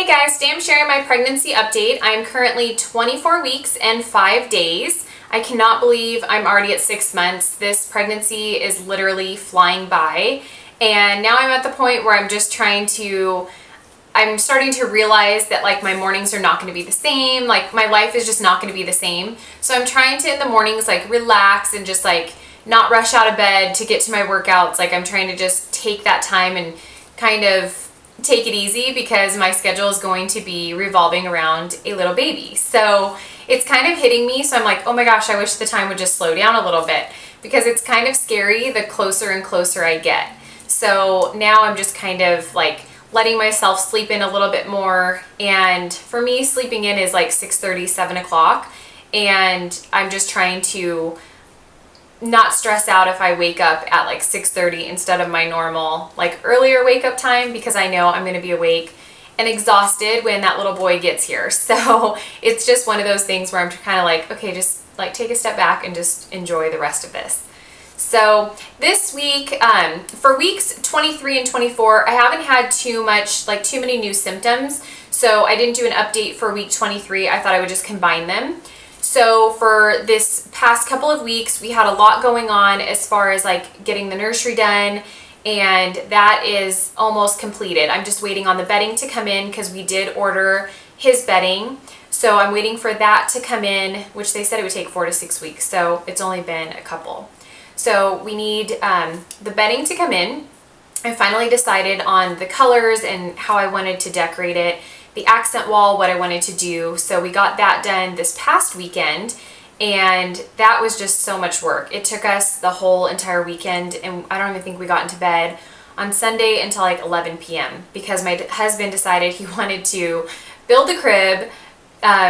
Hey guys, today I'm sharing my pregnancy update. I'm currently 24 weeks and 5 days. I cannot believe I'm already at 6 months. This pregnancy is literally flying by. And now I'm at the point where I'm starting to realize that like my mornings are not going to be the same. Like my life is just not going to be the same. So I'm trying to in the mornings like relax and just like not rush out of bed to get to my workouts. Like I'm trying to just take that time and kind of take it easy because my schedule is going to be revolving around a little baby. So it's kind of hitting me. So I'm like, oh my gosh, I wish the time would just slow down a little bit because it's kind of scary the closer and closer I get. So now I'm just kind of like letting myself sleep in a little bit more. And for me, sleeping in is like 6:30, 7 o'clock. And I'm just trying to not stress out if I wake up at like 6:30 instead of my normal like earlier wake up time, because I know I'm going to be awake and exhausted when that little boy gets here. So it's just one of those things where I'm kind of like, okay, just like take a step back and just enjoy the rest of this. So this week, for weeks 23 and 24, I haven't had too many new symptoms. So I didn't do an update for week 23. I thought I would just combine them. So for this past couple of weeks, we had a lot going on as far as like getting the nursery done, and that is almost completed. I'm just waiting on the bedding to come in because we did order his bedding. So I'm waiting for that to come in, which they said it would take 4 to 6 weeks. So it's only been a couple. So we need the bedding to come in. I finally decided on the colors and how I wanted to decorate it. The accent wall, what I wanted to do. So we got that done this past weekend, and that was just so much work. It took us the whole entire weekend, and I don't even think we got into bed on Sunday until like 11 p.m. because my husband decided he wanted to build the crib,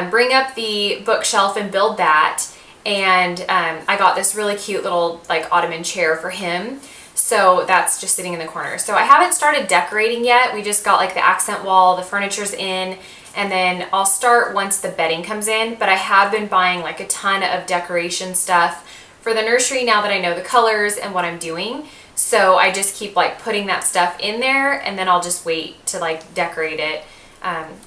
bring up the bookshelf and build that. And I got this really cute little like ottoman chair for him. So that's just sitting in the corner. So I haven't started decorating yet. We just got like the accent wall, the furniture's in, and then I'll start once the bedding comes in. But I have been buying like a ton of decoration stuff for the nursery now that I know the colors and what I'm doing. So I just keep like putting that stuff in there, and then I'll just wait to like decorate it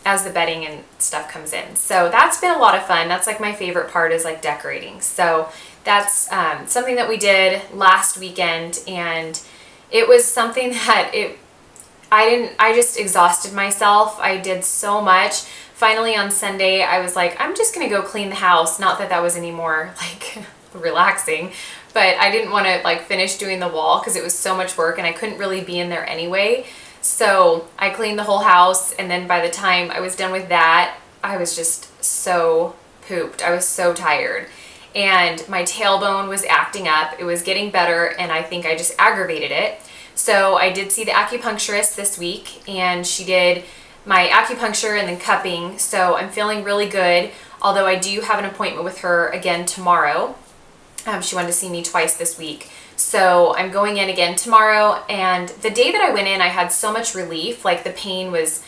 as the bedding and stuff comes in. So that's been a lot of fun. That's like my favorite part, is like decorating. So that's something that we did last weekend, and it was something that I just exhausted myself. I did so much. Finally on Sunday, I was like, I'm just gonna go clean the house. Not that that was any more like relaxing, but I didn't want to like finish doing the wall because it was so much work and I couldn't really be in there anyway. So I cleaned the whole house, and then by the time I was done with that, I was just so pooped. I was so tired. And my tailbone was acting up. It was getting better, and I think I just aggravated it. So I did see the acupuncturist this week, and she did my acupuncture and then cupping. So I'm feeling really good, although I do have an appointment with her again tomorrow. She wanted to see me twice this week. So I'm going in again tomorrow, and the day that I went in, I had so much relief. Like the pain was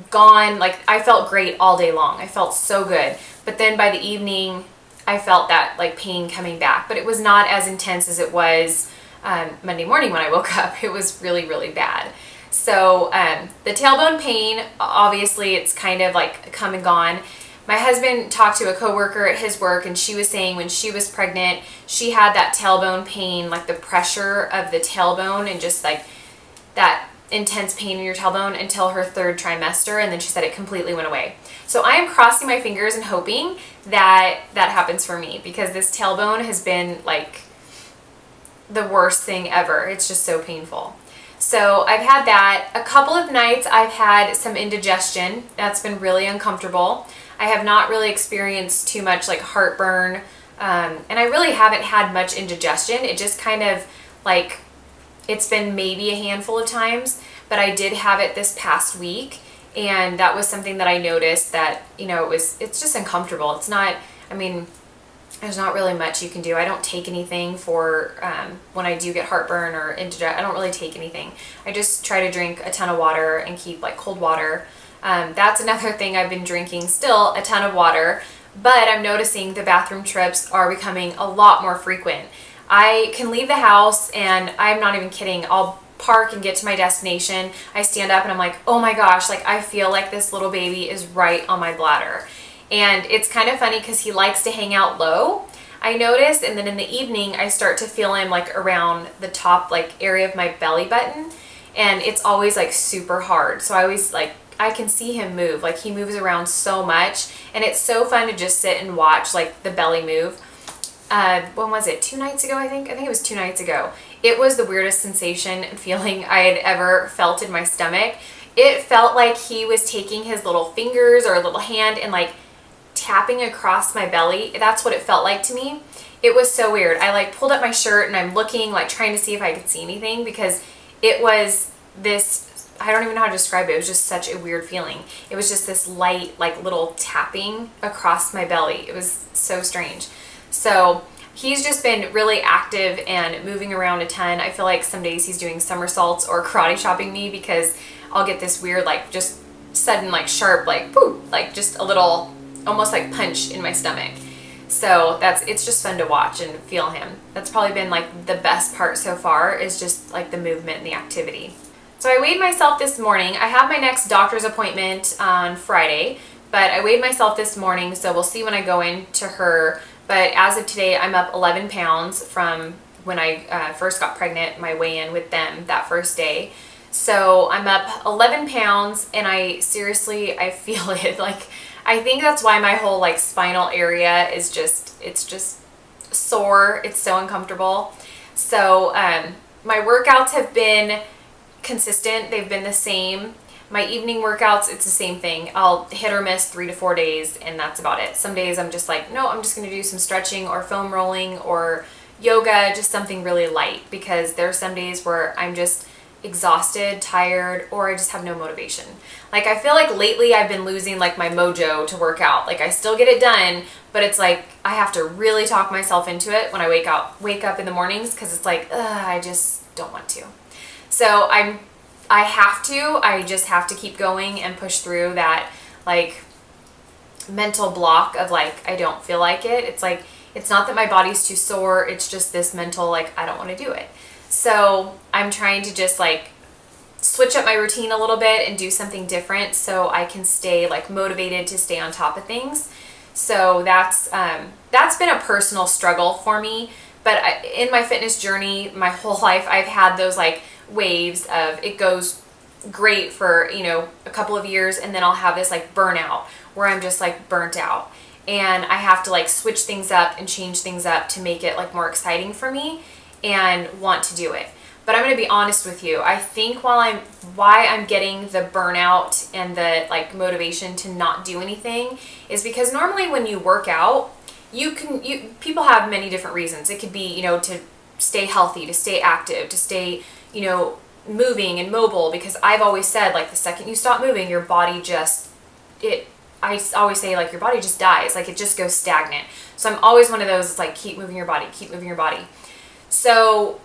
gone. Like I felt great all day long. I felt so good. But then by the evening, I felt that like pain coming back, but it was not as intense as it was Monday morning when I woke up. It was really, really bad. So the tailbone pain, obviously it's kind of like come and gone. My husband talked to a coworker at his work, and she was saying when she was pregnant, she had that tailbone pain, like the pressure of the tailbone and just like that intense pain in your tailbone until her 3rd trimester, and then she said it completely went away. So I am crossing my fingers and hoping that that happens for me, because this tailbone has been like the worst thing ever. It's just so painful. So I've had that. A couple of nights I've had some indigestion. That's been really uncomfortable. I have not really experienced too much like heartburn, and I really haven't had much indigestion. It just kind of like, it's been maybe a handful of times, but I did have it this past week, and that was something that I noticed that, you know, it's just uncomfortable. It's not, I mean, there's not really much you can do. I don't take anything for when I do get heartburn or indigestion. I don't really take anything. I just try to drink a ton of water and keep like cold water. That's another thing. I've been drinking still a ton of water, but I'm noticing the bathroom trips are becoming a lot more frequent. I can leave the house, and I'm not even kidding, I'll park and get to my destination, I stand up and I'm like, oh my gosh, like I feel like this little baby is right on my bladder. And it's kind of funny because he likes to hang out low, I noticed, and then in the evening I start to feel him like around the top like area of my belly button, and it's always like super hard. So I always like, I can see him move, like he moves around so much, and it's so fun to just sit and watch like the belly move. When was it? 2 nights ago, I think it was 2 nights ago. It was the weirdest sensation and feeling I had ever felt in my stomach. It felt like he was taking his little fingers or a little hand and like tapping across my belly. That's what it felt like to me. It was so weird. I like pulled up my shirt and I'm looking, like trying to see if I could see anything, because it was this, I don't even know how to describe it. It was just such a weird feeling. It was just this light, like little tapping across my belly. It was so strange. So he's just been really active and moving around a ton. I feel like some days he's doing somersaults or karate chopping me, because I'll get this weird, like just sudden, like sharp, like poof, like just a little, almost like punch in my stomach. So it's just fun to watch and feel him. That's probably been like the best part so far, is just like the movement and the activity. So I weighed myself this morning. I have my next doctor's appointment on Friday, but I weighed myself this morning, so we'll see when I go in to her. But as of today, I'm up 11 pounds from when I first got pregnant, my weigh-in with them that first day. So I'm up 11 pounds, and I seriously feel it. Like, I think that's why my whole like spinal area is it's just sore. It's so uncomfortable. So my workouts have been consistent. They've been the same. My evening workouts, it's the same thing. I'll hit or miss 3 to 4 days, and that's about it. Some days I'm just like, no, I'm just going to do some stretching or foam rolling or yoga, just something really light, because there are some days where I'm just exhausted, tired, or I just have no motivation. Like, I feel like lately I've been losing like my mojo to work out. Like, I still get it done, but it's like I have to really talk myself into it when I wake up in the mornings, because it's like, I just don't want to. So I just have to keep going and push through that like mental block of like, I don't feel like it. It's like, it's not that my body's too sore. It's just this mental, like, I don't want to do it. So I'm trying to just like switch up my routine a little bit and do something different, so I can stay like motivated to stay on top of things. So that's been a personal struggle for me. But in my fitness journey, my whole life, I've had those like waves of, it goes great for, you know, a couple of years, and then I'll have this like burnout where I'm just like burnt out, and I have to like switch things up and change things up to make it like more exciting for me and want to do it. But I'm going to be honest with you. I think why I'm getting the burnout and the like motivation to not do anything is because normally when you work out, people have many different reasons. It could be, you know, to stay healthy, to stay active, to stay, you know, moving and mobile, because I've always said like the second you stop moving, your body I always say like your body just dies, like it just goes stagnant. So I'm always one of those, it's like, keep moving your body, keep moving your body. So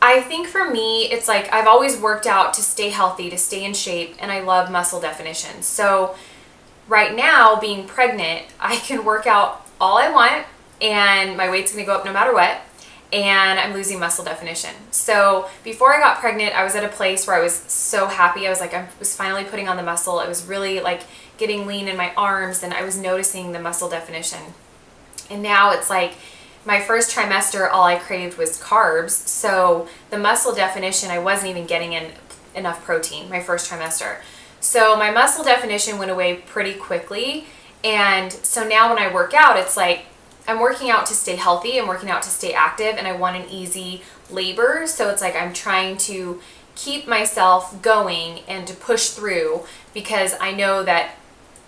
I think for me, it's like I've always worked out to stay healthy, to stay in shape, and I love muscle definition. So right now, being pregnant, I can work out all I want, and my weight's gonna go up no matter what, and I'm losing muscle definition. So before I got pregnant, I was at a place where I was so happy. I was like, I was finally putting on the muscle. I was really like getting lean in my arms, and I was noticing the muscle definition. And now it's like my first trimester, all I craved was carbs. So the muscle definition, I wasn't even getting in enough protein my first trimester. So my muscle definition went away pretty quickly. And so now when I work out, it's like I'm working out to stay healthy, I'm working out to stay active, and I want an easy labor. So it's like I'm trying to keep myself going and to push through, because I know that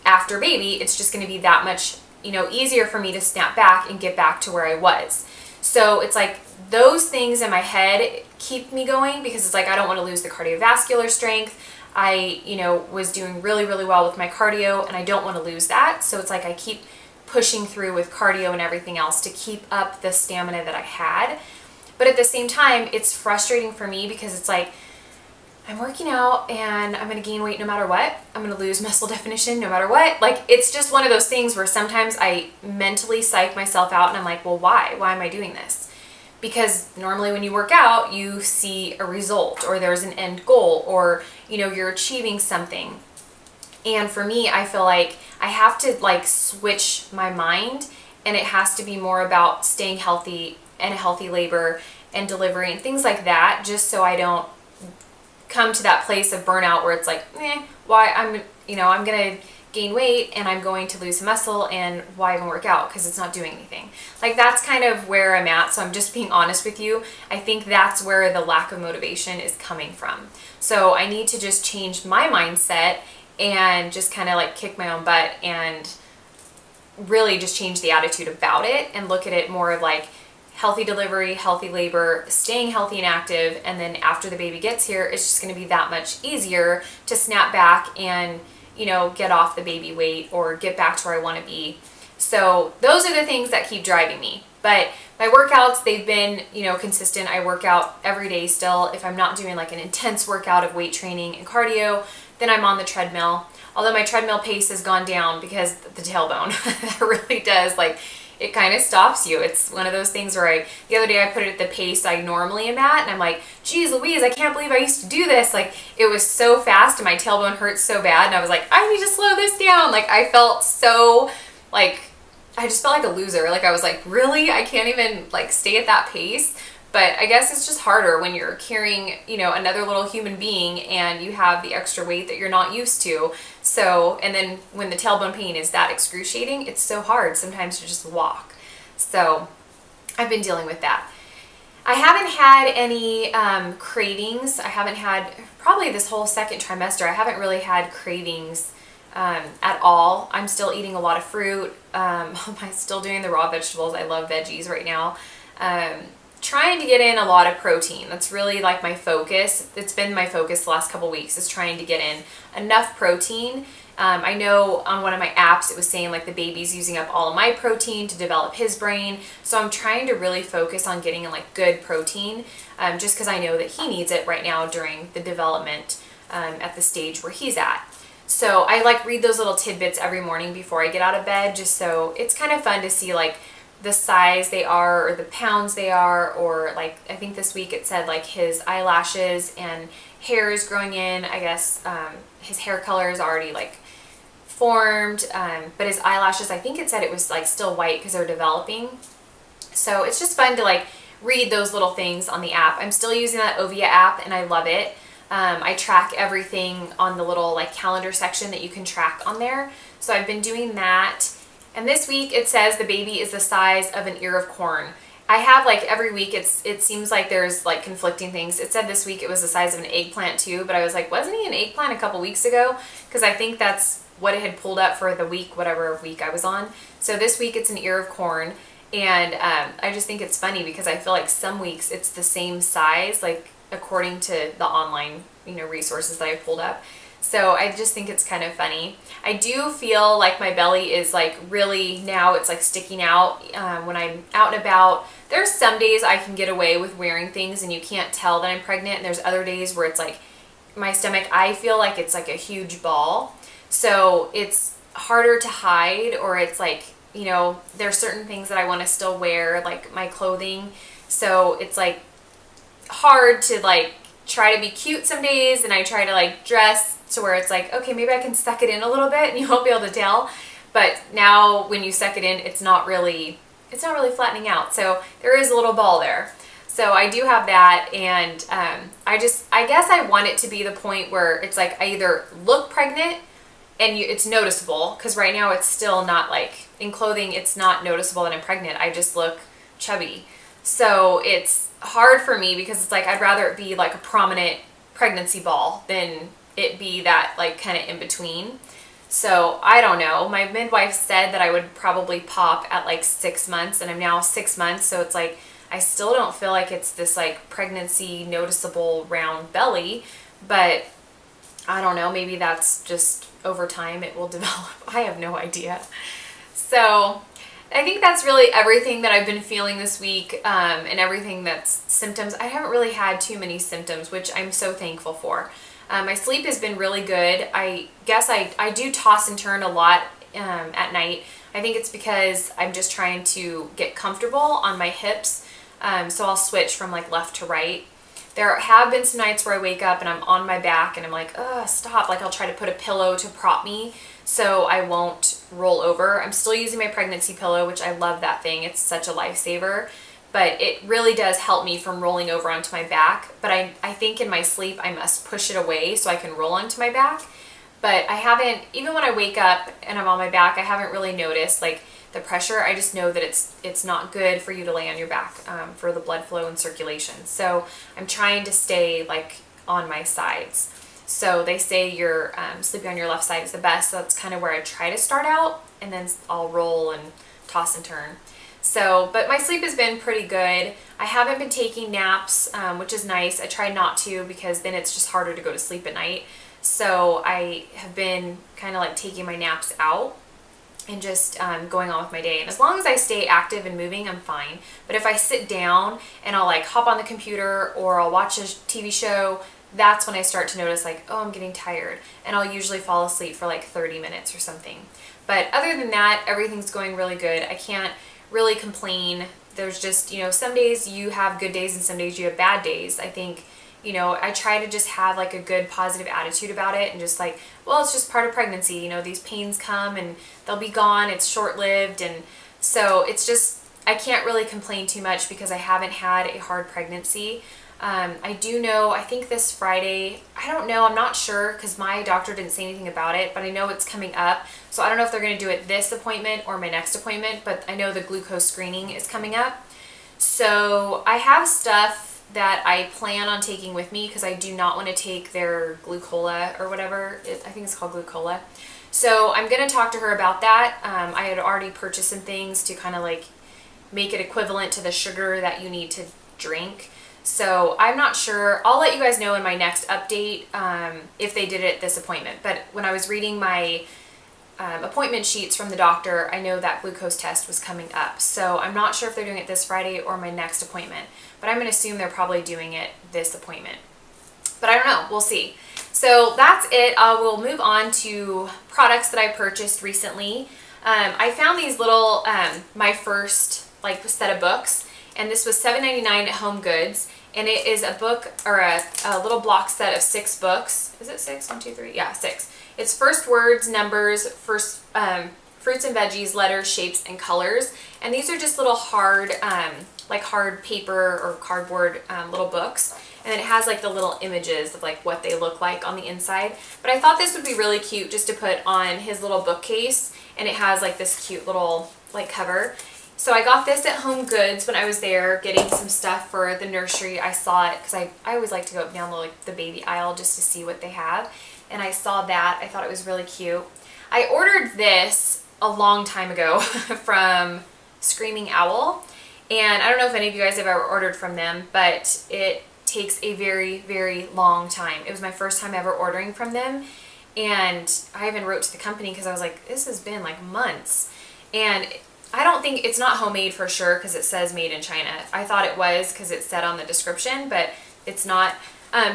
after baby, it's just going to be that much, you know, easier for me to snap back and get back to where I was. So it's like those things in my head keep me going, because it's like I don't want to lose the cardiovascular strength. I, you know, was doing really, really well with my cardio, and I don't want to lose that. So it's like I keep pushing through with cardio and everything else to keep up the stamina that I had. But at the same time, it's frustrating for me, because it's like I'm working out and I'm going to gain weight no matter what. I'm going to lose muscle definition no matter what. Like, it's just one of those things where sometimes I mentally psych myself out, and I'm like, well, why? Why am I doing this? because normally when you work out, you see a result or there's an end goal or, you know, you're achieving something. And for me, I feel like I have to like switch my mind, and it has to be more about staying healthy and a healthy labor and delivery and things like that, just so I don't come to that place of burnout where it's like, why I'm gonna gain weight and I'm going to lose muscle, and why even work out because it's not doing anything. Like, that's kind of where I'm at. So I'm just being honest with you. I think that's where the lack of motivation is coming from. So I need to just change my mindset and just kind of like kick my own butt and really just change the attitude about it and look at it more of like healthy delivery, healthy labor, staying healthy and active. And then after the baby gets here, it's just going to be that much easier to snap back and, you know, get off the baby weight or get back to where I want to be. So those are the things that keep driving me. But my workouts, they've been, you know, consistent. I work out every day still. If I'm not doing like an intense workout of weight training and cardio, then I'm on the treadmill. Although my treadmill pace has gone down because the tailbone, that really does, like, it kind of stops you. It's one of those things where the other day I put it at the pace I normally am at, and I'm like, geez Louise, I can't believe I used to do this. Like, it was so fast and my tailbone hurts so bad, and I was like, I need to slow this down. Like, I felt so, like, I just felt like a loser. Like, I was like, really? I can't even like stay at that pace. But I guess it's just harder when you're carrying, you know, another little human being and you have the extra weight that you're not used to. So, and then when the tailbone pain is that excruciating, it's so hard sometimes to just walk. So I've been dealing with that. I haven't had any cravings. I haven't had, probably this whole second trimester, I haven't really had cravings at all. I'm still eating a lot of fruit. I'm still doing the raw vegetables. I love veggies right now. Trying to get in a lot of protein. That's really like my focus. It's been my focus the last couple weeks, is trying to get in enough protein. I know on one of my apps it was saying like the baby's using up all of my protein to develop his brain. So I'm trying to really focus on getting in like good protein, just because I know that he needs it right now during the development at the stage where he's at. So I like read those little tidbits every morning before I get out of bed, just so it's kind of fun to see like the size they are or the pounds they are, or like I think this week it said like his eyelashes and hair is growing in. I guess his hair color is already like formed, but his eyelashes, I think it said it was like still white because they're developing. So it's just fun to like read those little things on the app. I'm still using that Ovia app and I love it. I track everything on the little like calendar section that you can track on there. So I've been doing that. And this week it says the baby is the size of an ear of corn. I have like every week it seems like there's like conflicting things. It said this week it was the size of an eggplant too, but I was like, wasn't he an eggplant a couple weeks ago? Because I think that's what it had pulled up for the week, whatever week I was on. So this week it's an ear of corn. And I just think it's funny because I feel like some weeks it's the same size, like according to the online, you know, resources that I pulled up. So I just think it's kind of funny. I do feel like my belly is like really, now it's like sticking out when I'm out and about. There's some days I can get away with wearing things and you can't tell that I'm pregnant. And there's other days where it's like my stomach, I feel like it's like a huge ball. So it's harder to hide, or it's like, you know, there's certain things that I want to still wear, like my clothing. So it's like hard to like try to be cute some days, and I try to like dress to where it's like, okay, maybe I can suck it in a little bit and you won't be able to tell. But now when you suck it in, it's not really flattening out. So there is a little ball there. So I do have that, and I guess I want it to be the point where it's like I either look pregnant and it's noticeable, because right now it's still not like, in clothing it's not noticeable that I'm pregnant. I just look chubby. So it's hard for me because it's like I'd rather it be like a prominent pregnancy ball than it be that like kind of in between. So I don't know. My midwife said that I would probably pop at like 6 months, and I'm now 6 months. So it's like I still don't feel like it's this like pregnancy noticeable round belly, but I don't know. Maybe that's just over time it will develop. I have no idea. So I think that's really everything that I've been feeling this week, and everything that's symptoms. I haven't really had too many symptoms, which I'm so thankful for. My sleep has been really good. I guess I do toss and turn a lot at night. I think it's because I'm just trying to get comfortable on my hips. So I'll switch from like left to right. There have been some nights where I wake up and I'm on my back and I'm like, oh, stop. Like I'll try to put a pillow to prop me so I won't roll over. I'm still using my pregnancy pillow, which I love that thing. It's such a lifesaver, but it really does help me from rolling over onto my back. But I think in my sleep, I must push it away so I can roll onto my back. But I haven't, even when I wake up and I'm on my back, I haven't really noticed like the pressure. I just know that it's not good for you to lay on your back for the blood flow and circulation. So I'm trying to stay like on my sides. So they say you're sleeping on your left side is the best. So that's kind of where I try to start out, and then I'll roll and toss and turn. So, but my sleep has been pretty good. I haven't been taking naps, which is nice. I try not to because then it's just harder to go to sleep at night. So I have been kind of like taking my naps out and just going on with my day. And as long as I stay active and moving, I'm fine. But if I sit down and I'll like hop on the computer or I'll watch a TV show, that's when I start to notice like, oh, I'm getting tired. And I'll usually fall asleep for like 30 minutes or something. But other than that, everything's going really good. I can't really complain. There's just, you know, some days you have good days and some days you have bad days. I think, you know, I try to just have like a good positive attitude about it and just like, well, it's just part of pregnancy. You know, these pains come and they'll be gone. It's short-lived. And so it's just, I can't really complain too much because I haven't had a hard pregnancy. I do know, I think this Friday, I don't know, I'm not sure because my doctor didn't say anything about it, but I know it's coming up. So I don't know if they're going to do it this appointment or my next appointment, but I know the glucose screening is coming up. So I have stuff that I plan on taking with me because I do not want to take their glucola or whatever. I think it's called glucola. So I'm going to talk to her about that. I had already purchased some things to kind of like make it equivalent to the sugar that you need to drink. So I'm not sure. I'll let you guys know in my next update if they did it at this appointment. But when I was reading my appointment sheets from the doctor, I know that glucose test was coming up. So I'm not sure if they're doing it this Friday or my next appointment. But I'm going to assume they're probably doing it this appointment. But I don't know. We'll see. So that's it. We'll move on to products that I purchased recently. I found these little, my first like set of books. And this was $7.99 at Home Goods. And it is a book or a little block set of 6 books. Is it 6? 1, 2, 3? Yeah, 6. It's first words, numbers, first fruits and veggies, letters, shapes, and colors. And these are just little hard, like hard paper or cardboard little books. And then it has like the little images of like what they look like on the inside. But I thought this would be really cute just to put on his little bookcase. And it has like this cute little like cover. So I got this at Home Goods when I was there getting some stuff for the nursery. I saw it because I always like to go up down the baby aisle just to see what they have. And I saw that. I thought it was really cute. I ordered this a long time ago from Screaming Owl. And I don't know if any of you guys have ever ordered from them, but it takes a very, very long time. It was my first time ever ordering from them. And I even wrote to the company because I was like, this has been like months. And I don't think it's not homemade for sure because it says made in China. I thought it was because it said on the description, but it's not.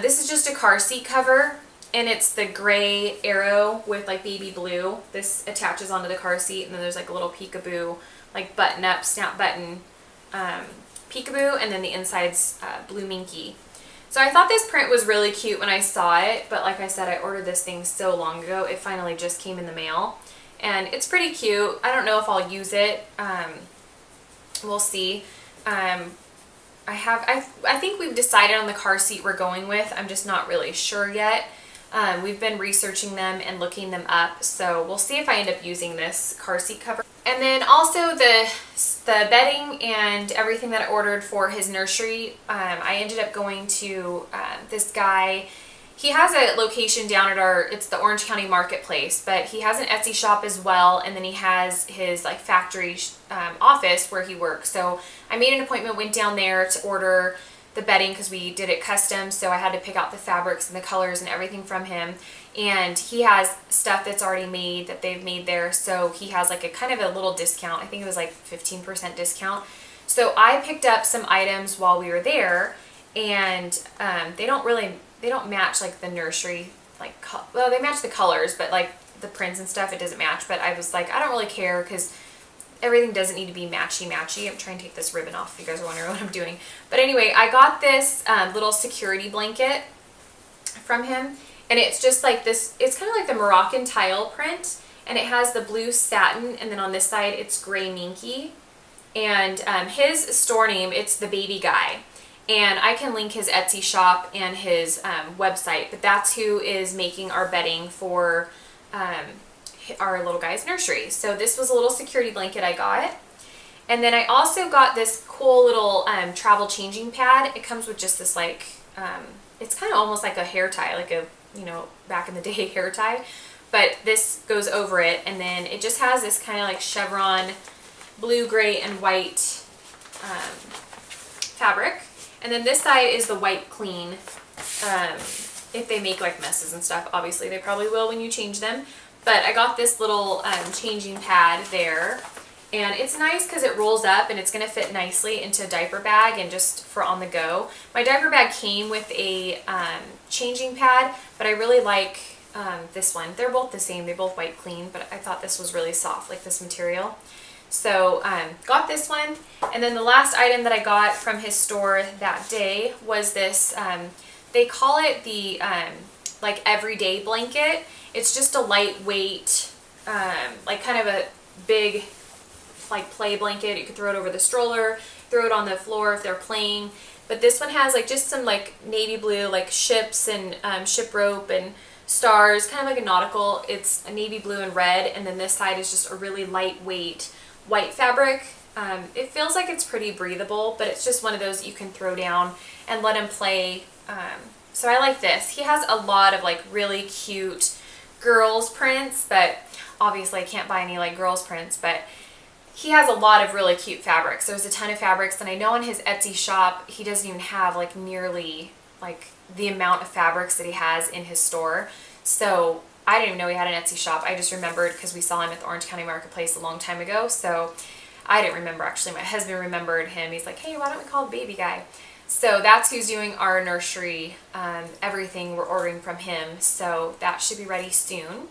This is just a car seat cover, and it's the gray arrow with like baby blue. This attaches onto the car seat, and then there's like a little peekaboo, like button up, snap button peekaboo, and then the inside's blue minky. So I thought this print was really cute when I saw it, but like I said, I ordered this thing so long ago. It finally just came in the mail. And it's pretty cute. I don't know if I'll use it. We'll see. I think we've decided on the car seat we're going with. I'm just not really sure yet. We've been researching them and looking them up. So we'll see if I end up using this car seat cover. And then also the bedding and everything that I ordered for his nursery. I ended up going to this guy. He has a location down at it's the Orange County Marketplace, but he has an Etsy shop as well, and then he has his like factory office where he works. So I made an appointment, went down there to order the bedding because we did it custom, so I had to pick out the fabrics and the colors and everything from him. And he has stuff that's already made that they've made there, so he has like a kind of a little discount. I think it was like 15% discount. So I picked up some items while we were there, and they don't match like the nursery, like, well, they match the colors, but like the prints and stuff, it doesn't match. But I was like, I don't really care because everything doesn't need to be matchy-matchy. I'm trying to take this ribbon off if you guys are wondering what I'm doing. But anyway, I got this little security blanket from him, and it's just like this, it's kind of like the Moroccan tile print, and it has the blue satin, and then on this side it's gray minky. And his store name, it's The Baby Guy, and I can link his Etsy shop and his website, but that's who is making our bedding for our little guy's nursery. So this was a little security blanket I got. And then I also got this cool little travel changing pad. It comes with just this like, it's kind of almost like a hair tie, like a, you know, back in the day hair tie. But this goes over it, and then it just has this kind of like chevron blue, gray, and white fabric. And then this side is the white clean. If they make like messes and stuff, obviously they probably will when you change them. But I got this little changing pad there. And it's nice because it rolls up and it's going to fit nicely into a diaper bag and just for on the go. My diaper bag came with a changing pad, but I really like this one. They're both the same. They're both white clean, but I thought this was really soft, like this material. So got this one. And then the last item that I got from his store that day was this, they call it the like everyday blanket. It's just a lightweight, like kind of a big like play blanket. You could throw it over the stroller, throw it on the floor if they're playing. But this one has like just some like navy blue like ships and ship rope and stars, kind of like a nautical. It's a navy blue and red, and then this side is just a really lightweight white fabric. It feels like it's pretty breathable, but it's just one of those you can throw down and let him play. So I like this. He has a lot of like really cute girls prints, but obviously I can't buy any like girls prints, but he has a lot of really cute fabrics. There's a ton of fabrics, and I know in his Etsy shop he doesn't even have like nearly like the amount of fabrics that he has in his store. So I didn't even know he had an Etsy shop. I just remembered because we saw him at the Orange County Marketplace a long time ago. So I didn't remember, actually. My husband remembered him. He's like, hey, why don't we call the Baby Guy? So that's who's doing our nursery, everything we're ordering from him. So that should be ready soon.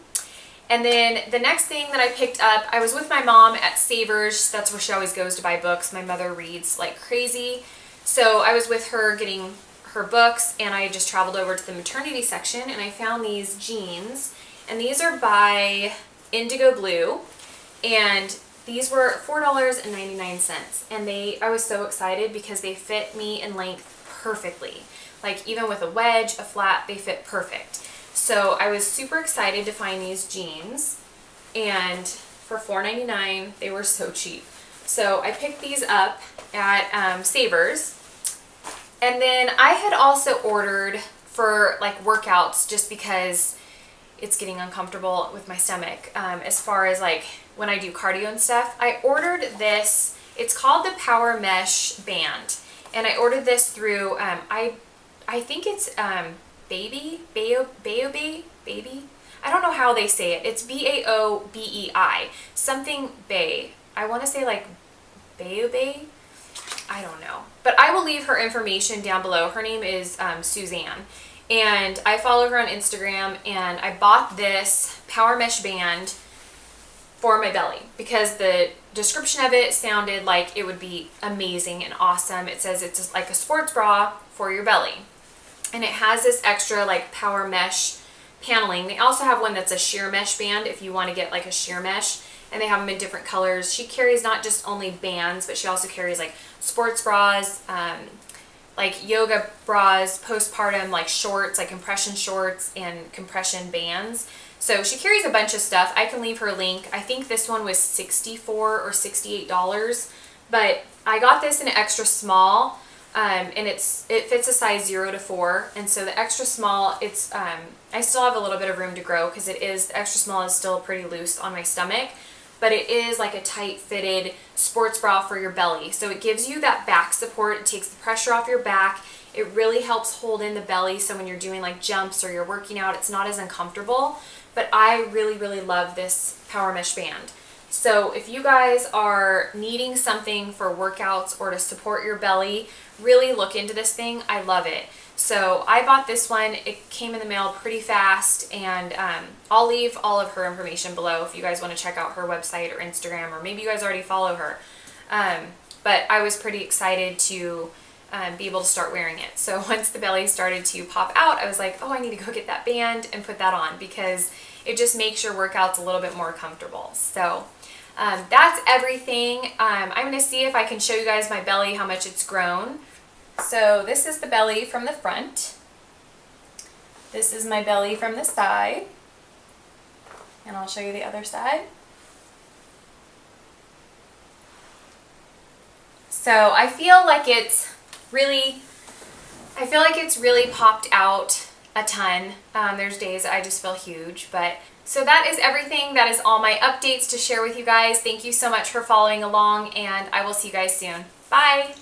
And then the next thing that I picked up, I was with my mom at Savers. That's where she always goes to buy books. My mother reads like crazy. So I was with her getting her books, and I just traveled over to the maternity section, and I found these jeans. And these are by Indigo Blue, and these were $4.99. And I was so excited because they fit me in length perfectly. Like even with a wedge, a flat, they fit perfect. So I was super excited to find these jeans, and for $4.99, they were so cheap. So I picked these up at Savers. And then I had also ordered for like workouts, just because it's getting uncomfortable with my stomach. As far as like when I do cardio and stuff, I ordered this. It's called the Power Mesh Band, and I ordered this through. I think it's Baby. I don't know how they say it. It's Baobei, something Bay. I want to say like Baobei. I don't know, but I will leave her information down below. Her name is Suzanne, and I follow her on Instagram, and I bought this Power Mesh Band for my belly because the description of it sounded like it would be amazing and awesome. It says it's just like a sports bra for your belly, and it has this extra like power mesh paneling. They also have one that's a sheer mesh band if you want to get like a sheer mesh, and they have them in different colors. She carries not just only bands, but she also carries like sports bras, like yoga bras, postpartum like shorts, like compression shorts and compression bands. So she carries a bunch of stuff. I can leave her link. I think this one was $64 or $68, but I got this in an extra small, and it fits a size 0 to 4. And so the extra small, it's I still have a little bit of room to grow because the extra small is still pretty loose on my stomach, but it is like a tight fitted sports bra for your belly. So it gives you that back support. It takes the pressure off your back. It really helps hold in the belly, so when you're doing like jumps or you're working out, it's not as uncomfortable. But I really, really love this Power Mesh Band. So if you guys are needing something for workouts or to support your belly, really look into this thing. I love it. So I bought this one. It came in the mail pretty fast, and I'll leave all of her information below if you guys want to check out her website or Instagram, or maybe you guys already follow her. But I was pretty excited to be able to start wearing it. So once the belly started to pop out, I was like, oh, I need to go get that band and put that on, because it just makes your workouts a little bit more comfortable. So that's everything. I'm going to see if I can show you guys my belly, how much it's grown. So this is the belly from the front. This is my belly from the side. And I'll show you the other side. So I feel like it's really popped out a ton. There's days I just feel huge, but so that is everything. That is all my updates to share with you guys. Thank you so much for following along, and I will see you guys soon. Bye.